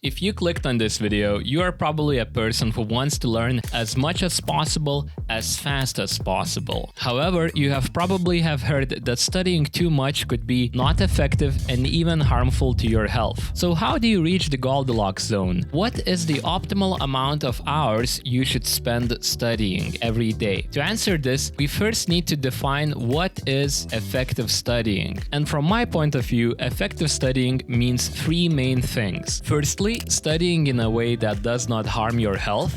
If you clicked on this video, you are probably a person who wants to learn as much as possible, as fast as possible. However, you have probably heard that studying too much could be not effective and even harmful to your health. So how do you reach the Goldilocks zone? What is the optimal amount of hours you should spend studying every day? To answer this, we first need to define what is effective studying. And from my point of view, effective studying means three main things. Firstly, studying in a way that does not harm your health.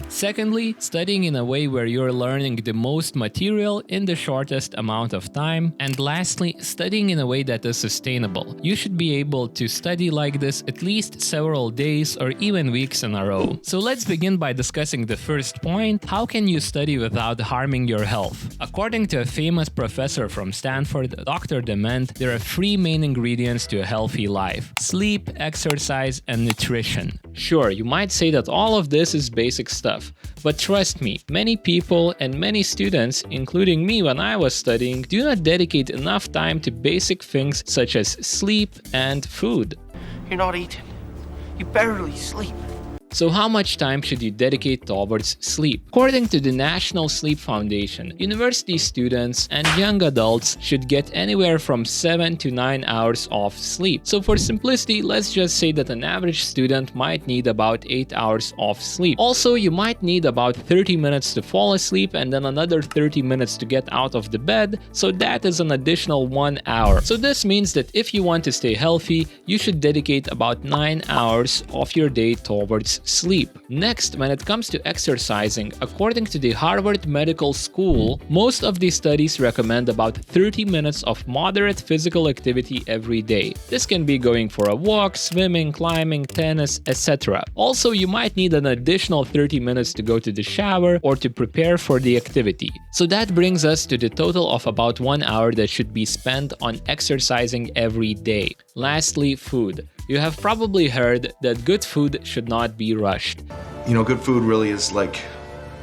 Secondly, studying in a way where you're learning the most material in the shortest amount of time. And lastly, studying in a way that is sustainable. You should be able to study like this at least several days or even weeks in a row. So let's begin by discussing the first point: how can you study without harming your health? According to a famous professor from Stanford, Dr. Dement, there are three main ingredients to a healthy life: sleep, exercise, and nutrition. Sure, you might say that all of this is basic stuff. But trust me, many people and many students, including me when I was studying, do not dedicate enough time to basic things such as sleep and food. You're not eating. You barely sleep. So how much time should you dedicate towards sleep? According to the National Sleep Foundation, university students and young adults should get anywhere from 7 to 9 hours of sleep. So for simplicity, let's just say that an average student might need about 8 hours of sleep. Also, you might need about 30 minutes to fall asleep and then another 30 minutes to get out of the bed, so that is an additional 1 hour. So this means that if you want to stay healthy, you should dedicate about 9 hours of your day towards sleep. Next, when it comes to exercising, according to the Harvard Medical School, most of these studies recommend about 30 minutes of moderate physical activity every day. This can be going for a walk, swimming, climbing, tennis, etc. Also, you might need an additional 30 minutes to go to the shower or to prepare for the activity. So that brings us to the total of about 1 hour that should be spent on exercising every day. Lastly, food. You have probably heard that good food should not be rushed. You know, good food really is like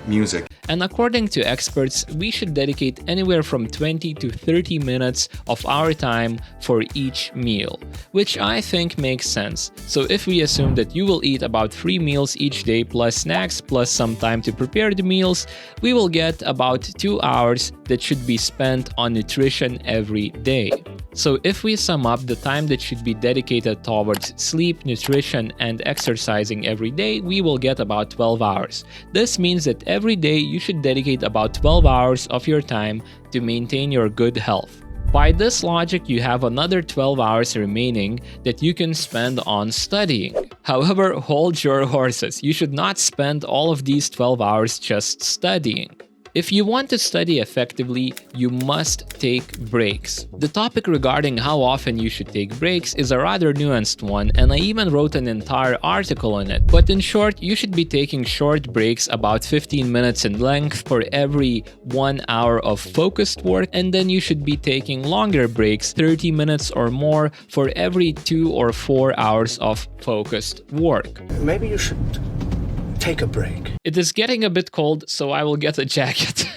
music. And according to experts, we should dedicate anywhere from 20 to 30 minutes of our time for each meal, which I think makes sense. So if we assume that you will eat about 3 meals each day plus snacks plus some time to prepare the meals, we will get about 2 hours that should be spent on nutrition every day. So if we sum up the time that should be dedicated towards sleep, nutrition, and exercising every day, we will get about 12 hours. This means that every day you should dedicate about 12 hours of your time to maintain your good health. By this logic, you have another 12 hours remaining that you can spend on studying. However, hold your horses. You should not spend all of these 12 hours just studying. If you want to study effectively, you must take breaks. The topic regarding how often you should take breaks is a rather nuanced one, and I even wrote an entire article on it. But in short, you should be taking short breaks about 15 minutes in length for every 1 hour of focused work, and then you should be taking longer breaks, 30 minutes or more, for every 2 or 4 hours of focused work. Maybe you should take a break. It is getting a bit cold, so I will get a jacket.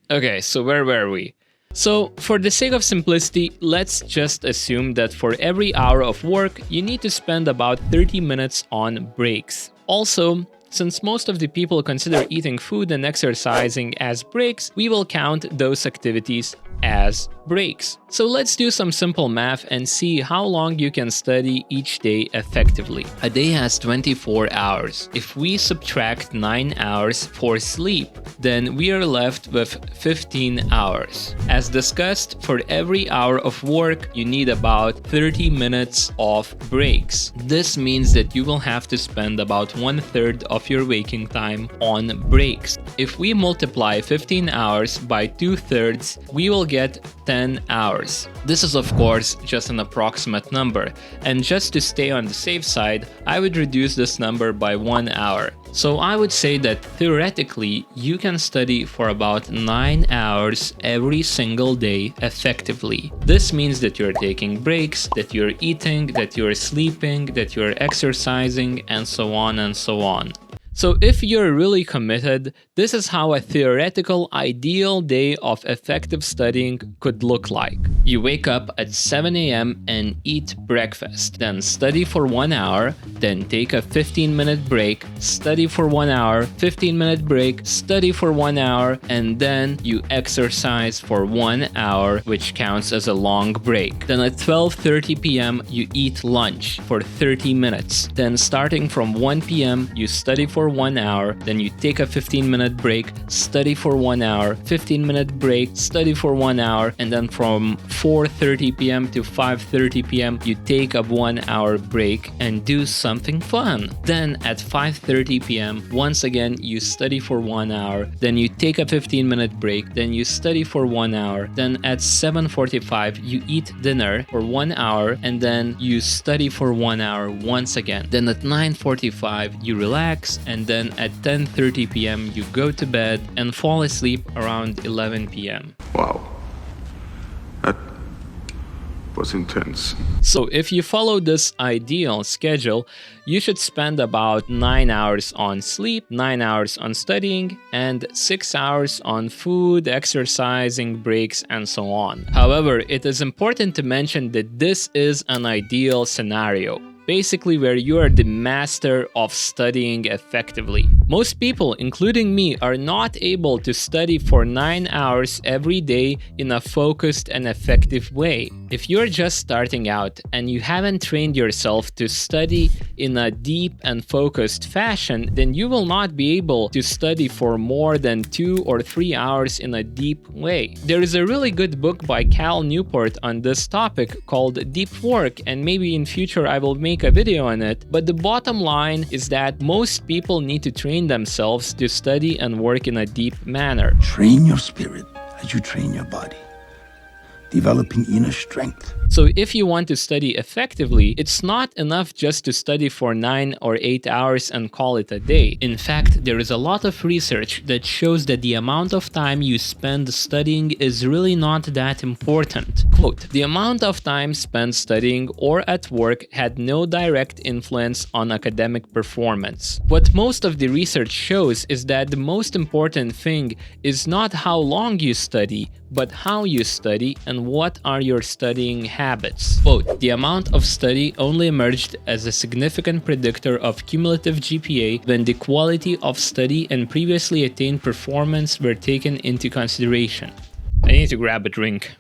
Okay, so where were we? So, for the sake of simplicity, let's just assume that for every hour of work, you need to spend about 30 minutes on breaks. Also, since most of the people consider eating food and exercising as breaks, we will count those activities as breaks. So let's do some simple math and see how long you can study each day effectively. A day has 24 hours. If we subtract 9 hours for sleep, then we are left with 15 hours. As discussed, for every hour of work, you need about 30 minutes of breaks. This means that you will have to spend about 1/3 of your waking time on breaks. If we multiply 15 hours by 2/3, we will get 10 hours. This is of course just an approximate number, and just to stay on the safe side, I would reduce this number by 1 hour. So I would say that theoretically, you can study for about 9 hours every single day effectively. This means that you're taking breaks, that you're eating, that you're sleeping, that you're exercising, and so on and so on. So if you're really committed, this is how a theoretical ideal day of effective studying could look like. You wake up at 7 a.m. and eat breakfast, then study for 1 hour, then take a 15-minute break, study for 1 hour, 15-minute break, study for 1 hour, and then you exercise for 1 hour, which counts as a long break. Then at 12:30 p.m. you eat lunch for 30 minutes. Then starting from 1 p.m. you study for 1 hour, then you take a 15-minute break, study for 1 hour, 15-minute break, study for 1 hour, and then from 4:30 p.m. to 5:30 p.m. you take a 1 hour break and do something fun. Then at 5:30 p.m. once again you study for 1 hour, then you take a 15-minute break, then you study for 1 hour, then at 7:45 you eat dinner for 1 hour, and then you study for 1 hour once again. Then at 9:45 you relax, and then at 10:30 p.m. you go to bed and fall asleep around 11 p.m. Wow. That was intense. So if you follow this ideal schedule, you should spend about 9 hours on sleep, 9 hours on studying, and 6 hours on food, exercising, breaks, and so on. However, it is important to mention that this is an ideal scenario, basically where you are the master of studying effectively. Most people, including me, are not able to study for 9 hours every day in a focused and effective way. If you're just starting out and you haven't trained yourself to study in a deep and focused fashion, then you will not be able to study for more than 2 or 3 hours in a deep way. There is a really good book by Cal Newport on this topic called Deep Work, and maybe in future I will make a video on it, but the bottom line is that most people need to train themselves to study and work in a deep manner. Train your spirit as you train your body, developing inner strength. So if you want to study effectively, it's not enough just to study for 9 or 8 hours and call it a day. In fact, there is a lot of research that shows that the amount of time you spend studying is really not that important. Quote, "The amount of time spent studying or at work had no direct influence on academic performance." What most of the research shows is that the most important thing is not how long you study, but how you study and what are your studying habits. Quote, "The amount of study only emerged as a significant predictor of cumulative GPA when the quality of study and previously attained performance were taken into consideration." I need to grab a drink.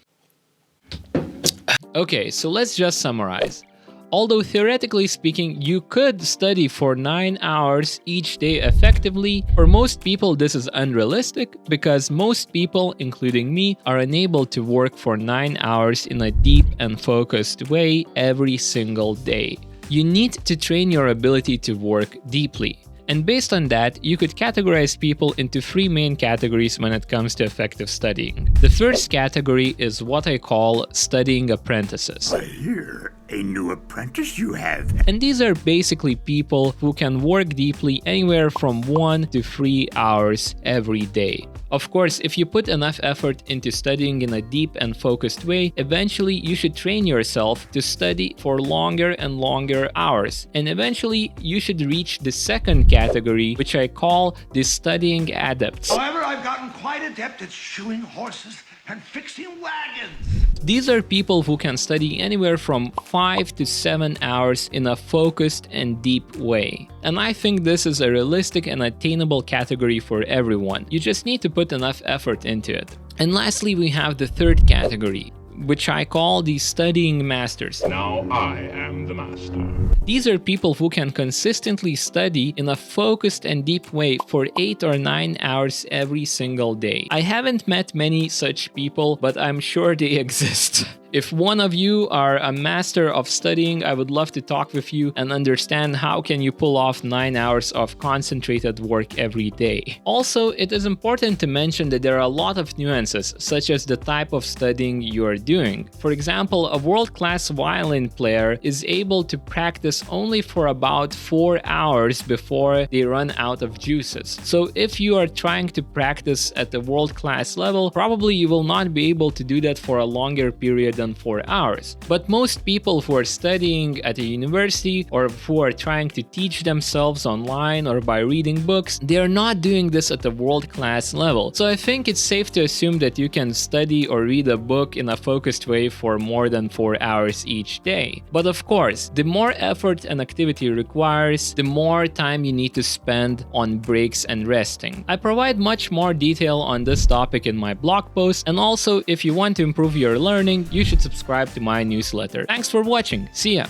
Okay, so let's just summarize. Although theoretically speaking, you could study for 9 hours each day effectively, for most people this is unrealistic because most people, including me, are unable to work for 9 hours in a deep and focused way every single day. You need to train your ability to work deeply. And based on that, you could categorize people into 3 main categories when it comes to effective studying. The first category is what I call studying apprentices. I hear a new apprentice you have. And these are basically people who can work deeply anywhere from 1 to 3 hours every day. Of course, if you put enough effort into studying in a deep and focused way, eventually you should train yourself to study for longer and longer hours. And eventually you should reach the second category, which I call the studying adepts. However, I've gotten quite adept at shoeing horses and fixing wagons. These are people who can study anywhere from 5 to 7 hours in a focused and deep way. And I think this is a realistic and attainable category for everyone. You just need to put enough effort into it. And lastly, we have the third category, which I call the studying masters. Now I am the master. These are people who can consistently study in a focused and deep way for 8 or 9 hours every single day. I haven't met many such people, but I'm sure they exist. If one of you are a master of studying, I would love to talk with you and understand how can you pull off 9 hours of concentrated work every day. Also, it is important to mention that there are a lot of nuances, such as the type of studying you are doing. For example, a world-class violin player is able to practice only for about 4 hours before they run out of juices. So if you are trying to practice at the world-class level, probably you will not be able to do that for a longer period than 4 hours. But most people who are studying at a university or who are trying to teach themselves online or by reading books, they are not doing this at a world-class level. So I think it's safe to assume that you can study or read a book in a focused way for more than 4 hours each day. But of course, the more effort an activity requires, the more time you need to spend on breaks and resting. I provide much more detail on this topic in my blog post, and also if you want to improve your learning, you should subscribe to my newsletter. Thanks for watching. See ya!